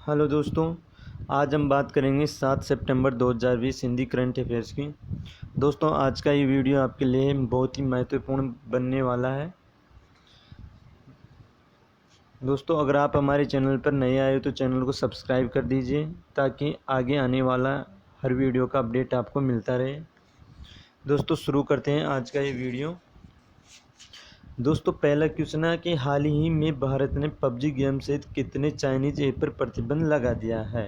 Hello दोस्तों, आज हम बात करेंगे 7 सितंबर 2020 हिंदी करंट अफेयर्स की। दोस्तों, आज का ये वीडियो आपके लिए बहुत ही महत्वपूर्ण बनने वाला है। दोस्तों, अगर आप हमारे चैनल पर नए आए हो तो चैनल को सब्सक्राइब कर दीजिए ताकि आगे आने वाला हर वीडियो का अपडेट आपको मिलता रहे। दोस्तों, शुरू करते हैं आज का ये वीडियो। दोस्तों, पहला क्वेश्चन है कि हाल ही में भारत ने पबजी गेम सहित कितने चाइनीज ऐप पर प्रतिबंध लगा दिया है।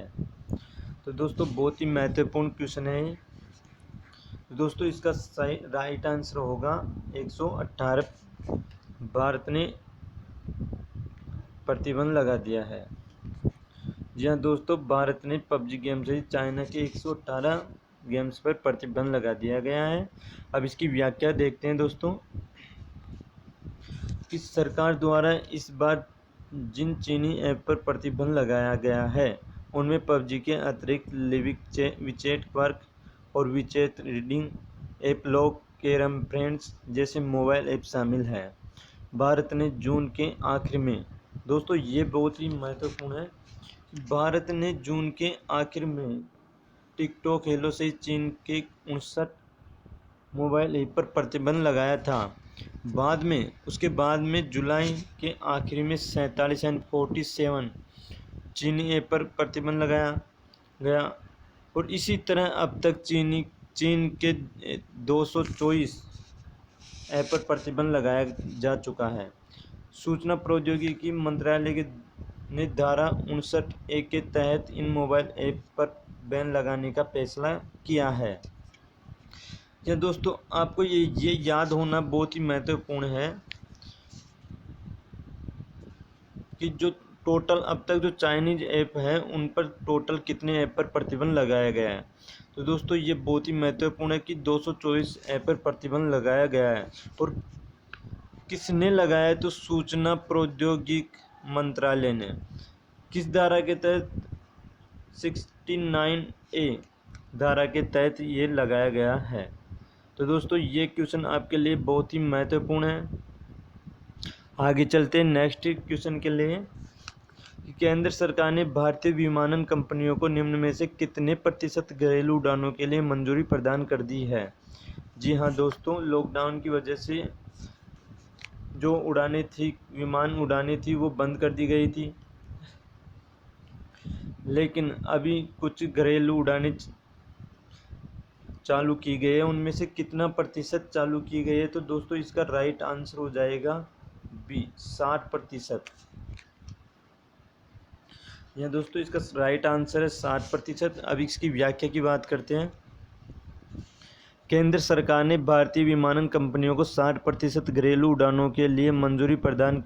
तो दोस्तों, बहुत ही महत्वपूर्ण क्वेश्चन है। दोस्तों, इसका सही राइट आंसर होगा 118 भारत ने प्रतिबंध लगा दिया है। जी हाँ दोस्तों, भारत ने पबजी गेम से चाइना के 118 गेम्स पर प्रतिबंध लगा दिया गया है। अब इसकी व्याख्या देखते हैं दोस्तों कि सरकार द्वारा इस बार जिन चीनी ऐप पर प्रतिबंध लगाया गया है उनमें पबजी के अतिरिक्त लिविक विचेट वर्क और WeChat reading app, lock, carrom friends जैसे मोबाइल ऐप शामिल हैं। भारत ने जून के आखिर में, दोस्तों ये बहुत ही महत्वपूर्ण है, भारत ने जून के आखिर में टिकटॉक हेलो से चीन के 59 मोबाइल ऐप पर प्रतिबंध लगाया था। उसके बाद में जुलाई के आखिर में 47 एंड 47 चीनी ऐप पर प्रतिबंध लगाया गया और इसी तरह अब तक चीन के 224 ऐप पर प्रतिबंध लगाया जा चुका है। सूचना प्रौद्योगिकी मंत्रालय ने धारा 59(a) के तहत इन मोबाइल ऐप पर बैन लगाने का फैसला किया है। या दोस्तों, आपको ये याद होना बहुत ही महत्वपूर्ण है कि जो टोटल अब तक जो चाइनीज ऐप है उन पर टोटल कितने ऐप पर प्रतिबंध लगाया गया है। तो दोस्तों, ये बहुत ही महत्वपूर्ण है कि 224 ऐप पर प्रतिबंध लगाया गया है। और किसने लगाया है? तो सूचना प्रौद्योगिकी मंत्रालय ने। किस धारा के तहत? 69(a) धारा के तहत ये लगाया गया है। तो दोस्तों, ये क्वेश्चन आपके लिए बहुत ही महत्वपूर्ण है। आगे चलते हैं नेक्स्ट क्वेश्चन के लिए। केंद्र सरकार ने भारतीय विमानन कंपनियों को निम्न में से कितने प्रतिशत घरेलू उड़ानों के लिए मंजूरी प्रदान कर दी है। जी हाँ दोस्तों, लॉकडाउन की वजह से जो उड़ानें थी, विमान उड़ानें थी, वो बंद कर दी गई थी, लेकिन अभी कुछ घरेलू उड़ानें चालू की गई है। उनमें से कितना प्रतिशत चालू की गई है? तो दोस्तों, इसका राइट आंसर हो जाएगा बी, 60%। यह दोस्तों इसका राइट आंसर है 60%। अब इसकी व्याख्या की बात करते हैं। केंद्र सरकार ने भारतीय विमानन कंपनियों को 60% घरेलू उड़ानों के लिए मंजूरी प्रदान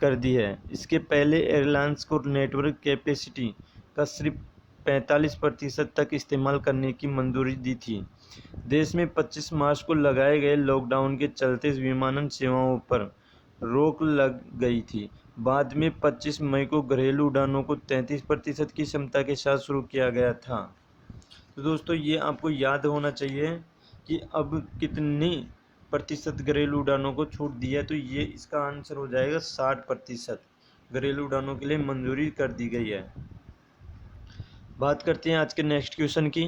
कर दी है। इसके पहले एयरलाइंस को नेटवर्क कैपेसिटी का सिर्फ 45% तक इस्तेमाल करने की मंजूरी दी थी। देश में 25 मार्च को लगाए गए लॉकडाउन के चलते विमानन सेवाओं पर रोक लग गई थी। बाद में 25 मई को घरेलू उड़ानों को 33% की क्षमता के साथ शुरू किया गया था। तो दोस्तों, ये आपको याद होना चाहिए कि अब कितनी प्रतिशत घरेलू उड़ानों को छूट दी है। तो ये इसका आंसर हो जाएगा 60% घरेलू उड़ानों के लिए मंजूरी कर दी गई है। बात करते हैं आज के नेक्स्ट क्वेश्चन की।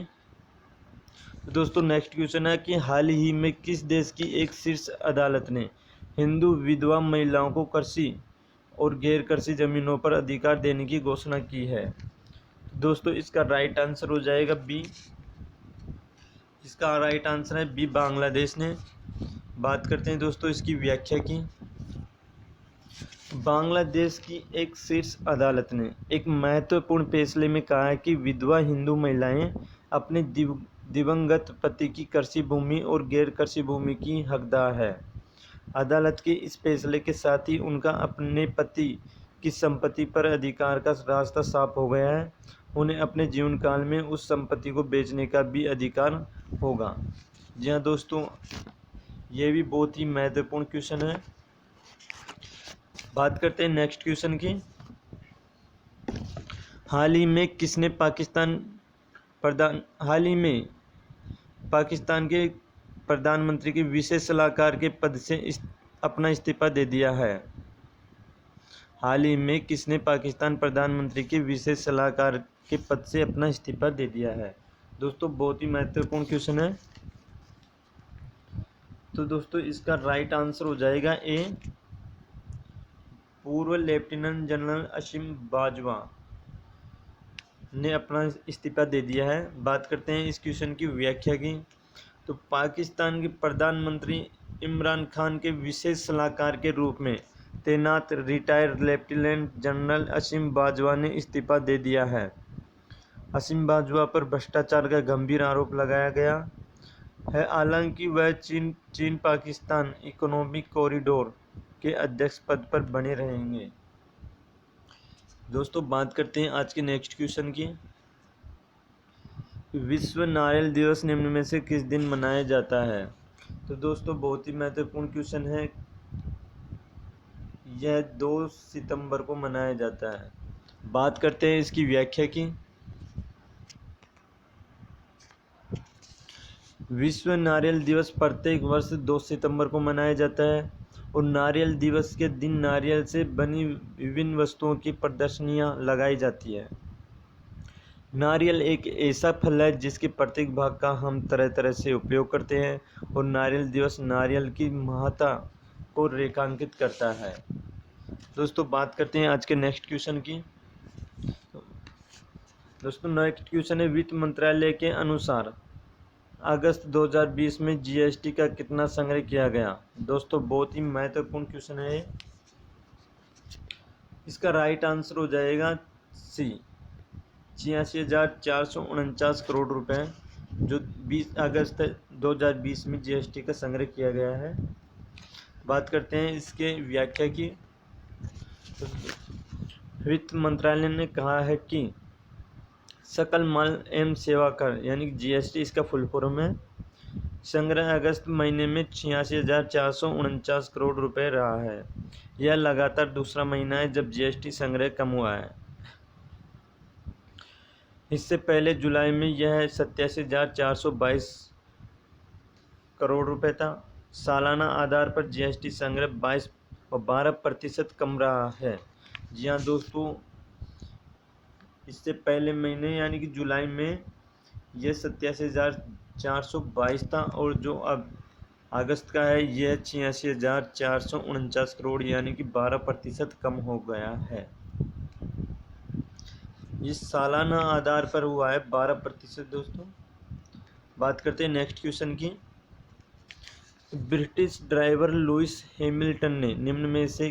तो दोस्तों, नेक्स्ट क्वेश्चन है कि हाल ही में किस देश की एक शीर्ष अदालत ने हिंदू विधवा महिलाओं को कृषि और गैर कृषि जमीनों पर अधिकार देने की घोषणा की है। दोस्तों, इसका राइट आंसर हो जाएगा बी। इसका राइट आंसर है बी, बांग्लादेश ने। बात करते हैं दोस्तों इसकी व्याख्या की। बांग्लादेश की एक शीर्ष अदालत ने एक महत्वपूर्ण फैसले में कहा है कि विधवा हिंदू महिलाएं अपने दिवंगत पति की कृषि भूमि और गैर कृषि भूमि की हकदार है। अदालत के इस फैसले के साथ ही उनका अपने पति की संपत्ति पर अधिकार का रास्ता साफ हो गया है। उन्हें अपने जीवन काल में उस संपत्ति को बेचने का भी अधिकार होगा। जी हाँ दोस्तों, ये भी बहुत ही महत्वपूर्ण क्वेश्चन है। बात करते हैं नेक्स्ट क्वेश्चन की। हाल ही में पाकिस्तान के प्रधानमंत्री के विशेष सलाहकार के पद से अपना इस्तीफा दे दिया है। हाल ही में किसने पाकिस्तान प्रधानमंत्री के विशेष सलाहकार के पद से अपना इस्तीफा दे दिया है? दोस्तों बहुत ही महत्वपूर्ण क्वेश्चन है। तो दोस्तों इसका राइट आंसर हो जाएगा ए, पूर्व लेफ्टिनेंट जनरल असीम बाजवा ने अपना इस्तीफा दे दिया है। बात करते हैं इस क्वेश्चन की व्याख्या की। तो पाकिस्तान के प्रधानमंत्री इमरान खान के विशेष सलाहकार के रूप में तैनात रिटायर्ड लेफ्टिनेंट जनरल असीम बाजवा ने इस्तीफा दे दिया है। असीम बाजवा पर भ्रष्टाचार का गंभीर आरोप लगाया गया है। हालांकि वह चीन पाकिस्तान इकोनॉमिक कॉरिडोर के अध्यक्ष पद पर बने रहेंगे। दोस्तों बात करते हैं आज के नेक्स्ट क्वेश्चन की। विश्व नारियल दिवस निम्न में से किस दिन मनाया जाता है? तो दोस्तों बहुत ही महत्वपूर्ण क्वेश्चन है। यह 2 सितंबर को मनाया जाता है। बात करते हैं इसकी व्याख्या की। विश्व नारियल दिवस प्रत्येक वर्ष 2 सितंबर को मनाया जाता है और नारियल दिवस के दिन नारियल से बनी विभिन्न वस्तुओं की प्रदर्शनियां लगाई जाती है। नारियल एक ऐसा फल है जिसके प्रत्येक भाग का हम तरह तरह से उपयोग करते हैं और नारियल दिवस नारियल की महत्ता को रेखांकित करता है। दोस्तों बात करते हैं आज के नेक्स्ट क्वेश्चन की। दोस्तों नेक्स्ट क्वेश्चन है, वित्त मंत्रालय के अनुसार अगस्त 2020 में जीएसटी का कितना संग्रह किया गया? दोस्तों बहुत ही महत्वपूर्ण क्वेश्चन है। इसका राइट आंसर हो जाएगा सी, 86,449 करोड़ रुपए, जो 20 अगस्त 2020 में जीएसटी का संग्रह किया गया है। बात करते हैं इसके व्याख्या की। वित्त मंत्रालय ने कहा है कि सकल माल एवं सेवा कर यानी जीएसटी इसका फुल फॉर्म है, संग्रह अगस्त महीने में 86,449 करोड़ रुपए रहा है। यह लगातार दूसरा महीना है जब जीएसटी संग्रह कम हुआ है। इससे पहले जुलाई में यह 87,422 करोड़ रुपए था। सालाना आधार पर जीएसटी संग्रह 12% कम रहा है। जी हाँ दोस्तों, इससे पहले महीने यानी कि जुलाई में यह 87,422 था और जो अब अगस्त का है यह 86,449 करोड़ यानी कि 12% कम हो गया है। ये सालाना आधार पर हुआ है 12%। दोस्तों बात करते हैं नेक्स्ट क्वेश्चन की। ब्रिटिश ड्राइवर लुइस हैमिल्टन ने निम्न में से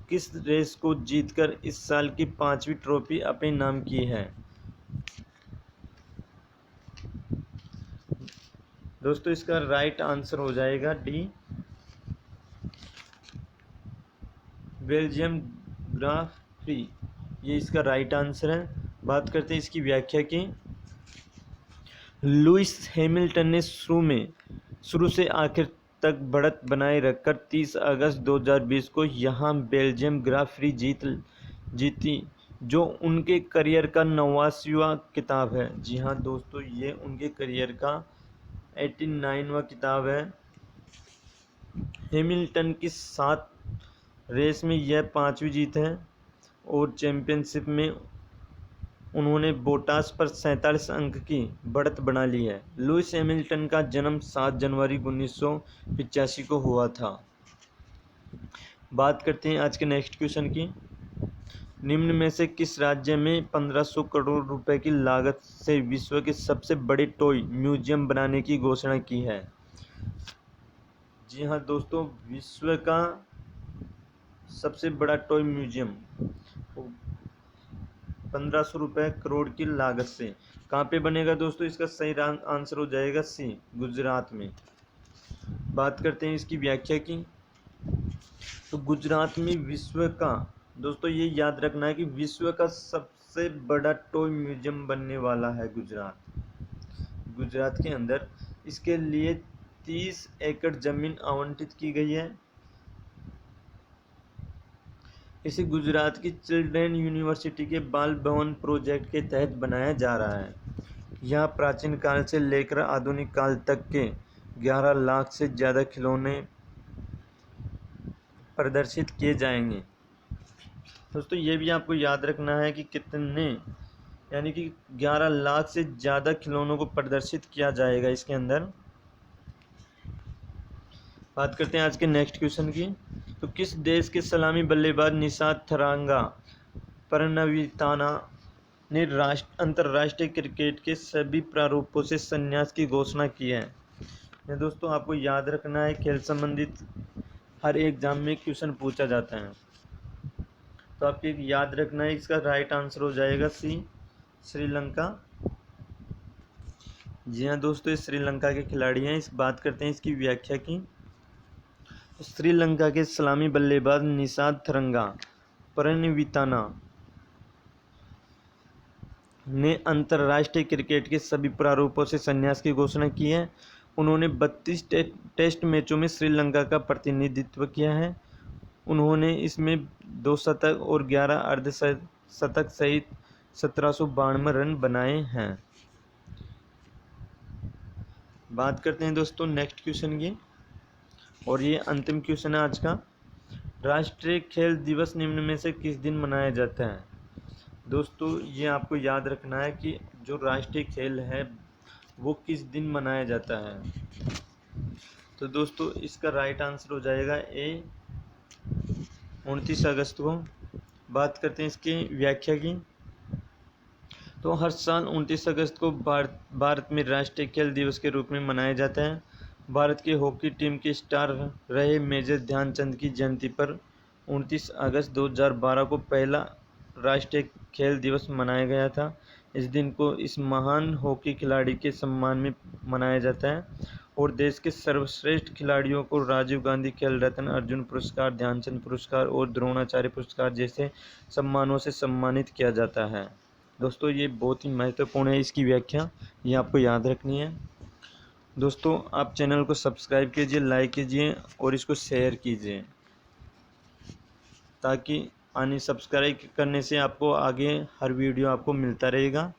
किस रेस को जीतकर इस साल की 5वीं ट्रॉफी अपने नाम की है? दोस्तों इसका राइट आंसर हो जाएगा डी, बेल्जियम ग्रां प्री। ये इसका राइट आंसर है। बात करते हैं इसकी व्याख्या की। लुइस हैमिल्टन ने शुरू से आखिर तक बढ़त बनाए रखकर 30 अगस्त 2020 को यहां बेल्जियम ग्रां प्री जीती, जो उनके करियर का 89वां खिताब है। जी हाँ दोस्तों, ये उनके करियर का 89वां खिताब है। हैमिल्टन की 7 रेस में यह 5वीं जीत है और चैंपियनशिप में उन्होंने बोटास पर 47 अंक की बढ़त बना ली है। लुइस हैमिल्टन का जन्म 7 जनवरी 1985 को हुआ था। बात करते हैं आज के नेक्स्ट क्वेश्चन की। निम्न में से किस राज्य में 1500 करोड़ रुपए की लागत से विश्व के सबसे बड़े टॉय म्यूजियम बनाने की घोषणा की है? जी हाँ दोस्तों, विश्व का सबसे बड़ा टॉय म्यूजियम 1500 करोड़ की लागत से कहाँ पे बनेगा? दोस्तों इसका सही आंसर हो जाएगा सी, गुजरात में। बात करते हैं इसकी व्याख्या की। तो गुजरात में विश्व का, दोस्तों ये याद रखना है कि विश्व का सबसे बड़ा टॉय म्यूजियम बनने वाला है गुजरात के अंदर। इसके लिए 30 एकड़ जमीन आवंटित की गई है। इसे गुजरात की चिल्ड्रेन यूनिवर्सिटी के बाल भवन प्रोजेक्ट के तहत बनाया जा रहा है। यहाँ प्राचीन काल से लेकर आधुनिक काल तक के 11 लाख से ज़्यादा खिलौने प्रदर्शित किए जाएंगे। दोस्तों ये भी आपको याद रखना है कि कितने, यानी कि 11 लाख से ज़्यादा खिलौनों को प्रदर्शित किया जाएगा इसके अंदर। बात करते हैं आज के नेक्स्ट क्वेश्चन की। तो किस देश के सलामी बल्लेबाज निशात थरांगा परनविताना ने अंतर्राष्ट्रीय क्रिकेट के सभी प्रारूपों से संन्यास की घोषणा की है? ये दोस्तों आपको याद रखना है, खेल संबंधित हर एग्जाम में क्वेश्चन पूछा जाता है, तो आपको याद रखना है। इसका राइट आंसर हो जाएगा सी, श्रीलंका। जी हाँ दोस्तों, ये श्रीलंका के खिलाड़ी हैं। इस बात करते हैं इसकी व्याख्या की। श्रीलंका के सलामी बल्लेबाज निशात थरंगा परनविताना ने अंतर्राष्ट्रीय क्रिकेट के सभी प्रारूपों से संन्यास की घोषणा की है। उन्होंने 32 टेस्ट मैचों में श्रीलंका का प्रतिनिधित्व किया है। उन्होंने इसमें 2 शतक और 11 अर्धशतक सहित 1792 रन बनाए हैं। बात करते हैं दोस्तों नेक्स्ट क्वेश्चन की, और ये अंतिम क्वेश्चन है आज का। राष्ट्रीय खेल दिवस निम्न में से किस दिन मनाया जाता है? दोस्तों ये आपको याद रखना है कि जो राष्ट्रीय खेल है वो किस दिन मनाया जाता है। तो दोस्तों इसका राइट आंसर हो जाएगा ए, 29 अगस्त को। बात करते हैं इसकी व्याख्या की। तो हर साल 29 अगस्त को भारत में राष्ट्रीय खेल दिवस के रूप में मनाया जाता है। भारत की हॉकी टीम के स्टार रहे मेजर ध्यानचंद की जयंती पर 29 अगस्त 2012 को पहला राष्ट्रीय खेल दिवस मनाया गया था। इस दिन को इस महान हॉकी खिलाड़ी के सम्मान में मनाया जाता है और देश के सर्वश्रेष्ठ खिलाड़ियों को राजीव गांधी खेल रत्न, अर्जुन पुरस्कार, ध्यानचंद पुरस्कार और द्रोणाचार्य पुरस्कार जैसे सम्मानों से सम्मानित किया जाता है। दोस्तों ये बहुत ही महत्वपूर्ण है, इसकी व्याख्या ये आपको याद रखनी है। दोस्तों आप चैनल को सब्सक्राइब कीजिए, लाइक कीजिए और इसको शेयर कीजिए, ताकि सब्सक्राइब करने से आपको आगे हर वीडियो आपको मिलता रहेगा।